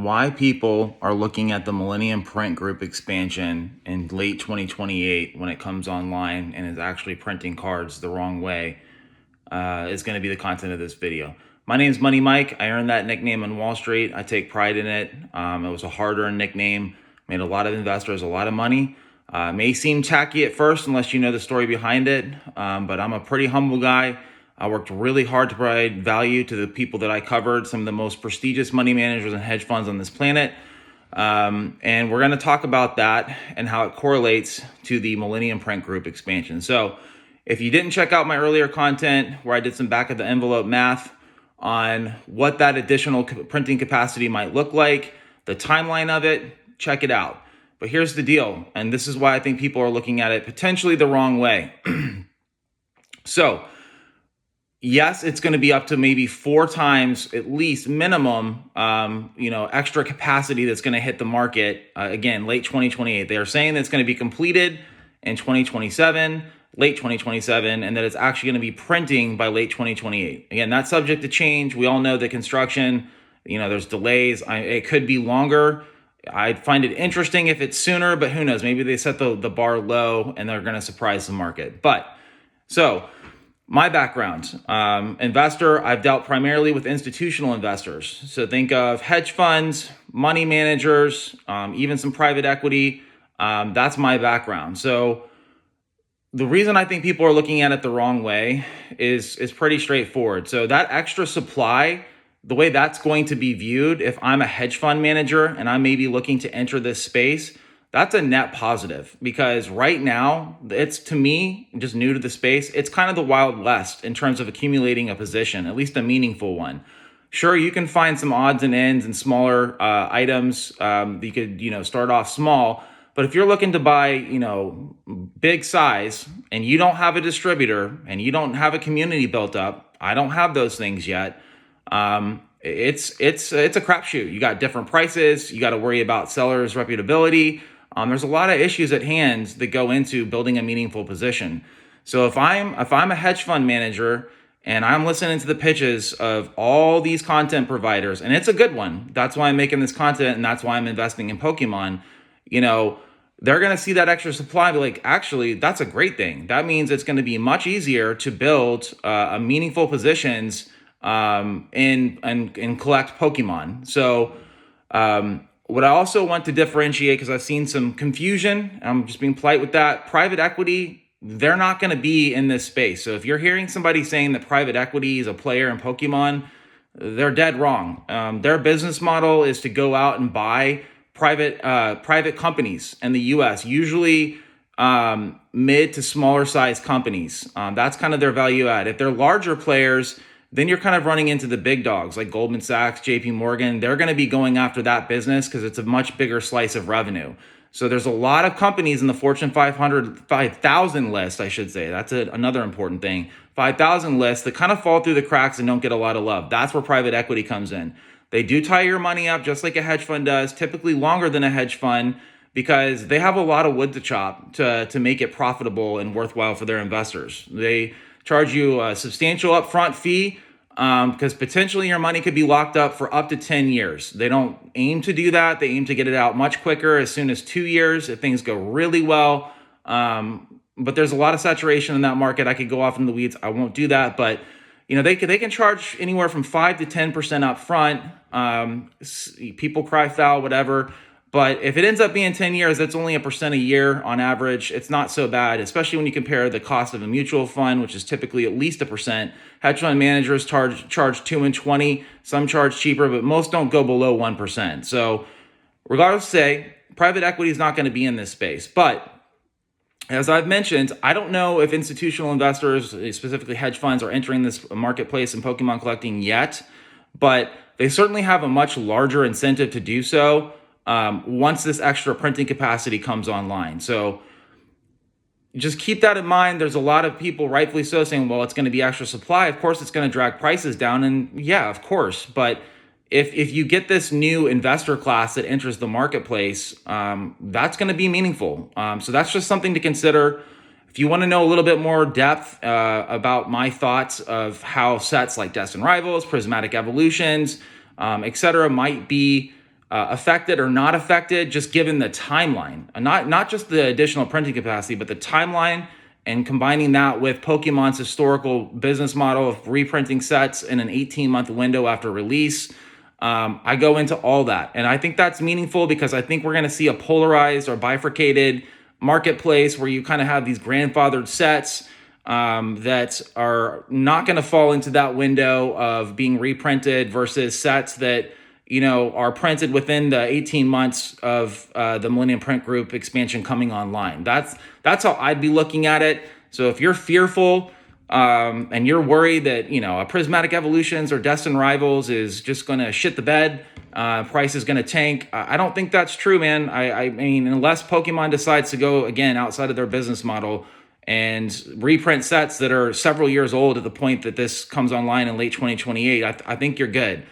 why people are looking at the Millennium Print Group expansion in late 2028 when it comes online and is actually printing cards the wrong way is going to be the content of this video. My name is Money Mike. I earned that nickname on Wall Street. I take pride in it. It was a hard-earned nickname, made a lot of investors a lot of money. May seem tacky at first unless you know the story behind it, but I'm a pretty humble guy. I worked really hard to provide value to the people that I covered, some of the most prestigious money managers and hedge funds on this planet. And we're going to talk about that and how it correlates to the Millennium Print Group expansion. So if you didn't check out my earlier content where I did some back of the envelope math on what that additional printing capacity might look like, the timeline of it, check it out. But here's the deal, and this is why I think people are looking at it potentially the wrong way. So, yes, it's going to be up to maybe 4 times at least minimum, extra capacity that's going to hit the market, again, late 2028. They are saying that it's going to be completed in 2027, late 2027, and that it's actually going to be printing by late 2028. Again, that's subject to change. We all know that construction, there's delays. It could be longer. I'd find it interesting if it's sooner, but who knows? Maybe they set the bar low and they're going to surprise the market. So my background, investor, I've dealt primarily with institutional investors. So think of hedge funds, money managers, even some private equity. That's my background. So the reason I think people are looking at it the wrong way is pretty straightforward. So that extra supply, the way that's going to be viewed, if I'm a hedge fund manager and I may be looking to enter this space, that's a net positive, because right now it's, to me, just new to the space, it's kind of the Wild West in terms of accumulating a position, at least a meaningful one. Sure, you can find some odds and ends and smaller items. You could, start off small, but if you're looking to buy, big size and you don't have a distributor and you don't have a community built up, I don't have those things yet. It's a crapshoot. You got different prices. You got to worry about sellers' reputability. There's a lot of issues at hand that go into building a meaningful position. So if I'm a hedge fund manager and I'm listening to the pitches of all these content providers, and it's a good one, that's why I'm making this content and that's why I'm investing in Pokémon, they're going to see that extra supply and be like, actually, that's a great thing. That means it's going to be much easier to build a meaningful positions and collect Pokemon. So what I also want to differentiate, because I've seen some confusion, I'm just being polite with that, private equity, they're not going to be in this space. So if you're hearing somebody saying that private equity is a player in Pokemon, they're dead wrong. Their business model is to go out and buy private companies in the US, usually mid to smaller size companies. That's kind of their value add. If they're larger players, then you're kind of running into the big dogs like Goldman Sachs, JP Morgan. They're going to be going after that business because it's a much bigger slice of revenue. So there's a lot of companies in the Fortune 5,000 list, I should say. That's another important thing. 5,000 list that kind of fall through the cracks and don't get a lot of love. That's where private equity comes in. They do tie your money up just like a hedge fund does, typically longer than a hedge fund, because they have a lot of wood to chop to make it profitable and worthwhile for their investors. They charge you a substantial upfront fee because potentially your money could be locked up for up to 10 years. They don't aim to do that. They aim to get it out much quicker, as soon as 2 years if things go really well. But there's a lot of saturation in that market. I could go off in the weeds. I won't do that. But they can charge anywhere from 5 to 10% up front. People cry foul, whatever. But if it ends up being 10 years, that's only 1% a year on average. It's not so bad, especially when you compare the cost of a mutual fund, which is typically at least 1%. Hedge fund managers charge 2 and 20. Some charge cheaper, but most don't go below 1%. So regardless, private equity is not going to be in this space. But as I've mentioned, I don't know if institutional investors, specifically hedge funds, are entering this marketplace in Pokemon collecting yet, but they certainly have a much larger incentive to do so once this extra printing capacity comes online. So just keep that in mind. There's a lot of people, rightfully so, saying, well, it's going to be extra supply. Of course, it's going to drag prices down. And yeah, of course. But if you get this new investor class that enters the marketplace, that's going to be meaningful. So that's just something to consider. If you want to know a little bit more depth about my thoughts of how sets like Destined Rivals, Prismatic Evolutions, etc. might be affected or not affected, just given the timeline, not just the additional printing capacity, but the timeline, and combining that with Pokemon's historical business model of reprinting sets in an 18-month window after release. I go into all that, and I think that's meaningful because I think we're going to see a polarized or bifurcated marketplace where you kind of have these grandfathered sets that are not going to fall into that window of being reprinted versus sets that are printed within the 18 months of the Millennium Print Group expansion coming online. That's how I'd be looking at it. So if you're fearful and you're worried that a Prismatic Evolutions or Destined Rivals is just going to shit the bed, price is going to tank, I don't think that's true, man. I mean, unless Pokemon decides to go again outside of their business model and reprint sets that are several years old at the point that this comes online in late 2028, I think you're good.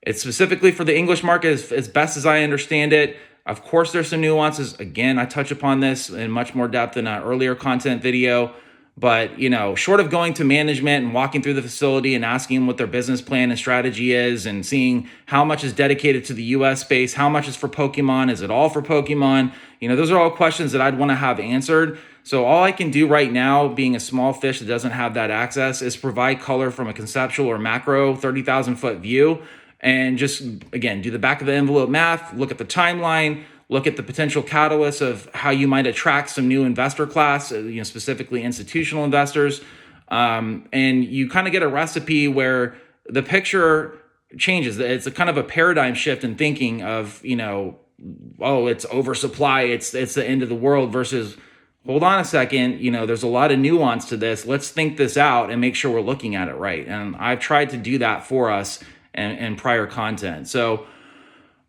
It's specifically for the English market as best as I understand it. Of course, there's some nuances. Again, I touch upon this in much more depth in an earlier content video. But, short of going to management and walking through the facility and asking them what their business plan and strategy is and seeing how much is dedicated to the US space, how much is for Pokemon, is it all for Pokemon? Those are all questions that I'd want to have answered. So all I can do right now, being a small fish that doesn't have that access, is provide color from a conceptual or macro 30,000 foot view. And just, again, do the back of the envelope math, look at the timeline, look at the potential catalysts of how you might attract some new investor class, specifically institutional investors. And you kind of get a recipe where the picture changes. It's a kind of a paradigm shift in thinking of, it's oversupply, it's the end of the world versus, hold on a second, there's a lot of nuance to this. Let's think this out and make sure we're looking at it right. And I've tried to do that for us and prior content. So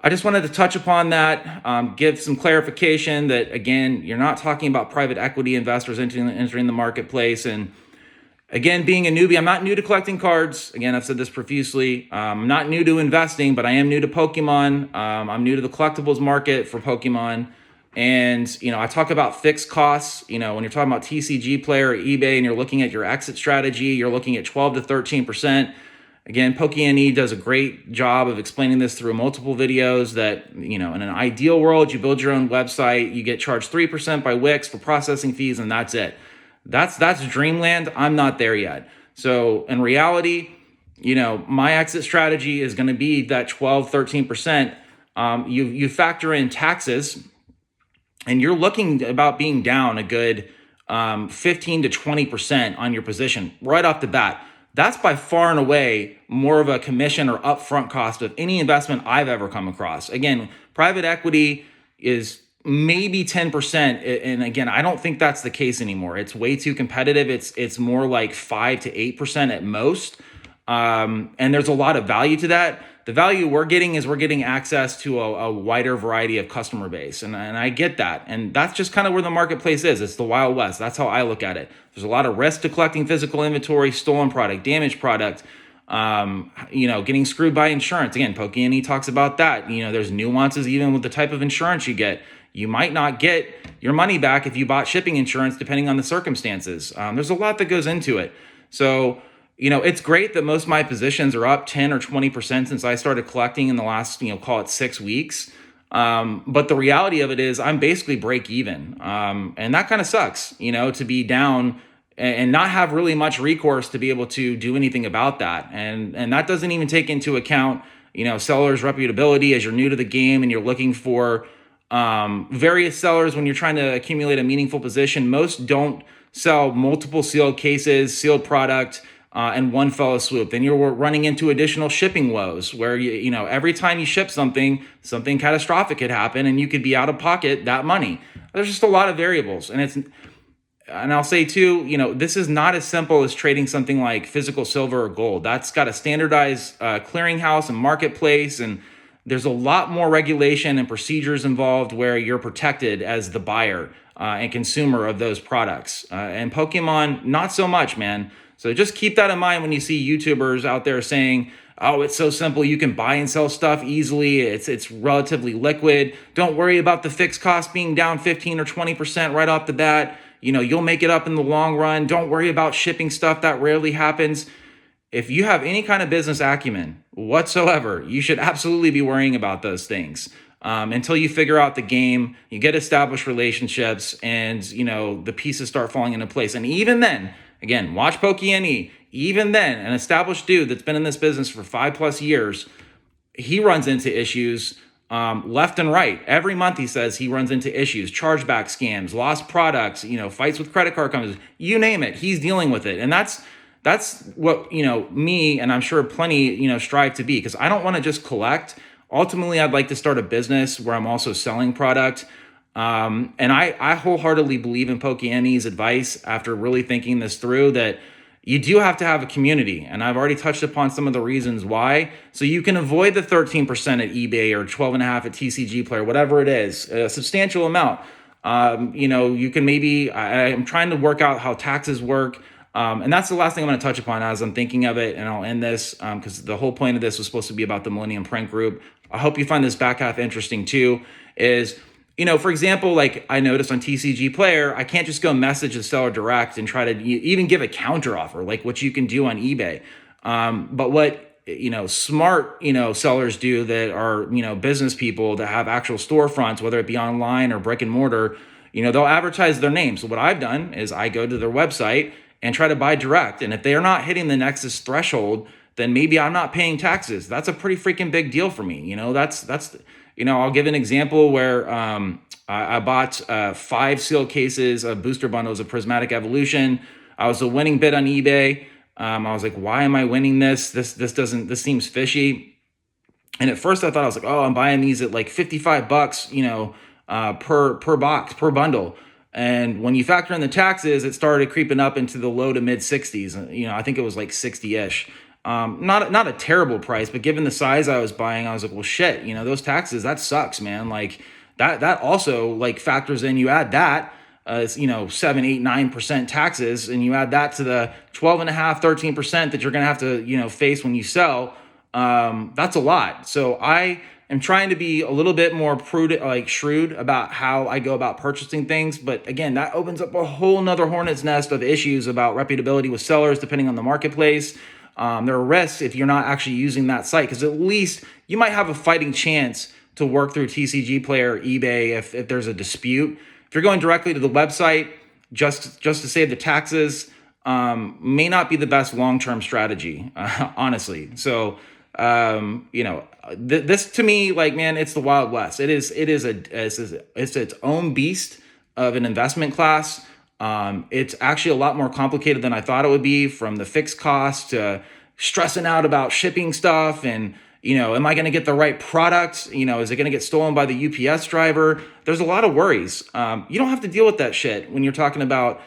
I just wanted to touch upon that, give some clarification that, again, you're not talking about private equity investors entering the marketplace. And again, being a newbie, I'm not new to collecting cards. Again, I've said this profusely. I'm not new to investing, but I am new to Pokemon. I'm new to the collectibles market for Pokemon. And, I talk about fixed costs. When you're talking about TCG Player or eBay and you're looking at your exit strategy, you're looking at 12 to 13%. Again, PokeNE does a great job of explaining this through multiple videos that, in an ideal world, you build your own website, you get charged 3% by Wix for processing fees, and that's it. That's dreamland. I'm not there yet. So in reality, my exit strategy is going to be that 12, 13%. You factor in taxes, and you're looking about being down a good 15 to 20% on your position right off the bat. That's by far and away more of a commission or upfront cost of any investment I've ever come across. Again, private equity is maybe 10%. And again, I don't think that's the case anymore. It's way too competitive. It's more like 5 to 8% at most. And there's a lot of value to that. The value we're getting is we're getting access to a wider variety of customer base. And I get that. And that's just kind of where the marketplace is. It's the Wild West. That's how I look at it. There's a lot of risk to collecting physical inventory, stolen product, damaged product, getting screwed by insurance. Again, PokeNE talks about that. There's nuances even with the type of insurance you get. You might not get your money back if you bought shipping insurance, depending on the circumstances. There's a lot that goes into it. So, it's great that most of my positions are up 10 or 20% since I started collecting in the last, call it 6 weeks. But the reality of it is I'm basically break even. And that kind of sucks, to be down and not have really much recourse to be able to do anything about that. And that doesn't even take into account, sellers' reputability as you're new to the game and you're looking for various sellers when you're trying to accumulate a meaningful position. Most don't sell multiple sealed cases, sealed product, in one fell swoop. Then you're running into additional shipping woes where every time you ship something catastrophic could happen and you could be out of pocket that money. There's just a lot of variables, and I'll say too, this is not as simple as trading something like physical silver or gold. That's got a standardized clearinghouse and marketplace, and there's a lot more regulation and procedures involved where you're protected as the buyer and consumer of those products. And Pokemon, not so much, man. So just keep that in mind when you see YouTubers out there saying, oh, it's so simple, you can buy and sell stuff easily, it's relatively liquid, don't worry about the fixed cost being down 15 or 20% right off the bat, you'll make it up in the long run, don't worry about shipping stuff, that rarely happens. if you have any kind of business acumen whatsoever, you should absolutely be worrying about those things. Until you figure out the game, you get established relationships, and the pieces start falling into place. And even then, again, watch Pokey. Even then, an established dude that's been in this business for 5+ years, he runs into issues left and right. Every month he says he runs into issues, chargeback scams, lost products, fights with credit card companies, you name it, he's dealing with it. And that's what, me, and I'm sure plenty, strive to be, because I don't want to just collect. Ultimately, I'd like to start a business where I'm also selling product. And I wholeheartedly believe in Pokey's advice after really thinking this through, that you do have to have a community. And I've already touched upon some of the reasons why. So you can avoid the 13% at eBay or 12.5 at TCG Player, whatever it is, a substantial amount. You can maybe, I'm trying to work out how taxes work. And that's the last thing I'm going to touch upon as I'm thinking of it. And I'll end this because the whole point of this was supposed to be about the Millennium Print Group. I hope you find this back half interesting too, is, for example, like I noticed on TCG Player, I can't just go message the seller direct and try to even give a counter offer, like what you can do on eBay. But what, smart, sellers do that are, business people that have actual storefronts, whether it be online or brick and mortar, they'll advertise their name. So what I've done is I go to their website and try to buy direct. And if they are not hitting the Nexus threshold, then maybe I'm not paying taxes. That's a pretty freaking big deal for me. I'll give an example where I bought 5 sealed cases of booster bundles of Prismatic Evolution. I was a winning bid on eBay. I was like, why am I winning this? This seems fishy. And at first I thought, I was like, oh, I'm buying these at like $55, per box, per bundle. And when you factor in the taxes, it started creeping up into the low to mid 60s. I think it was like 60-ish. Not a terrible price, but given the size I was buying, I was like, well, shit, those taxes, that sucks, man. Like that also like factors in, you add that, 7, 8, 9% taxes, and you add that to the 12.5, 13% that you're going to have to, face when you sell. That's a lot. So I am trying to be a little bit more prudent, like shrewd about how I go about purchasing things. But again, that opens up a whole nother hornet's nest of issues about reputability with sellers, depending on the marketplace. There are risks if you're not actually using that site, because at least you might have a fighting chance to work through TCG Player, eBay, if there's a dispute. If you're going directly to the website just to save the taxes, may not be the best long-term strategy, honestly. So, this to me, like, man, it's the Wild West. It's its own beast of an investment class. It's actually a lot more complicated than I thought it would be, from the fixed cost to stressing out about shipping stuff and, am I going to get the right product? Is it going to get stolen by the UPS driver? There's a lot of worries. You don't have to deal with that shit when you're talking about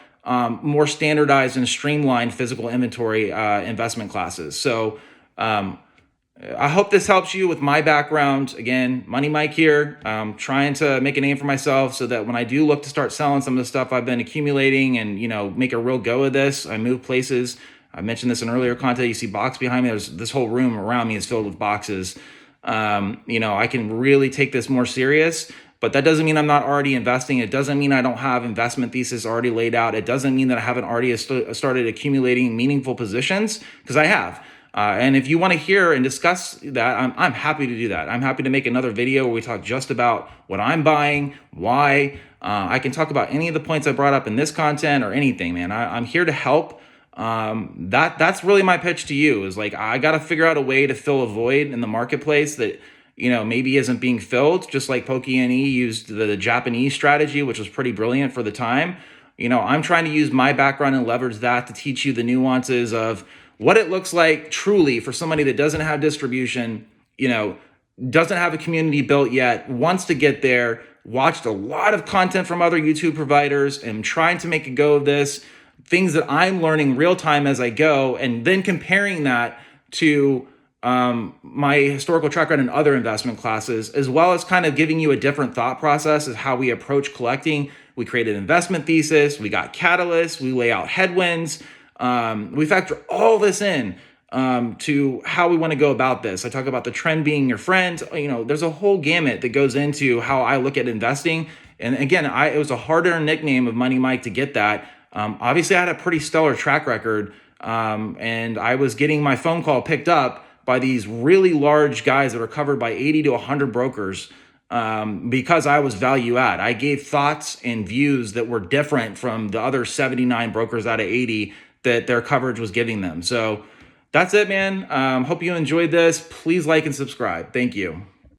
more standardized and streamlined physical inventory investment classes. So I hope this helps you with my background. Again, Money Mike here, trying to make a name for myself so that when I do look to start selling some of the stuff I've been accumulating and, make a real go of this, I move places. I mentioned this in earlier content. You see box behind me. There's this whole room around me is filled with boxes. I can really take this more serious, but that doesn't mean I'm not already investing. It doesn't mean I don't have investment thesis already laid out. It doesn't mean that I haven't already started accumulating meaningful positions, because I have. And if you want to hear and discuss that, I'm happy to do that. I'm happy to make another video where we talk just about what I'm buying, why. I can talk about any of the points I brought up in this content or anything, man. I'm here to help. That's really my pitch to you, is like, I got to figure out a way to fill a void in the marketplace that, maybe isn't being filled, just like Pokey used the Japanese strategy, which was pretty brilliant for the time. I'm trying to use my background and leverage that to teach you the nuances of what it looks like truly for somebody that doesn't have distribution, doesn't have a community built yet, wants to get there, watched a lot of content from other YouTube providers, and trying to make a go of this, things that I'm learning real time as I go, and then comparing that to my historical track record in other investment classes, as well as kind of giving you a different thought process as how we approach collecting. We created an investment thesis, we got catalysts, we lay out headwinds. We factor all this in to how we want to go about this. I talk about the trend being your friend. There's a whole gamut that goes into how I look at investing. And again, it was a hard-earned nickname of Money Mike to get that. Obviously, I had a pretty stellar track record And I was getting my phone call picked up by these really large guys that are covered by 80 to 100 brokers, because I was value add. I gave thoughts and views that were different from the other 79 brokers out of 80 that their coverage was giving them. So that's it, man. Hope you enjoyed this. Please like and subscribe. Thank you.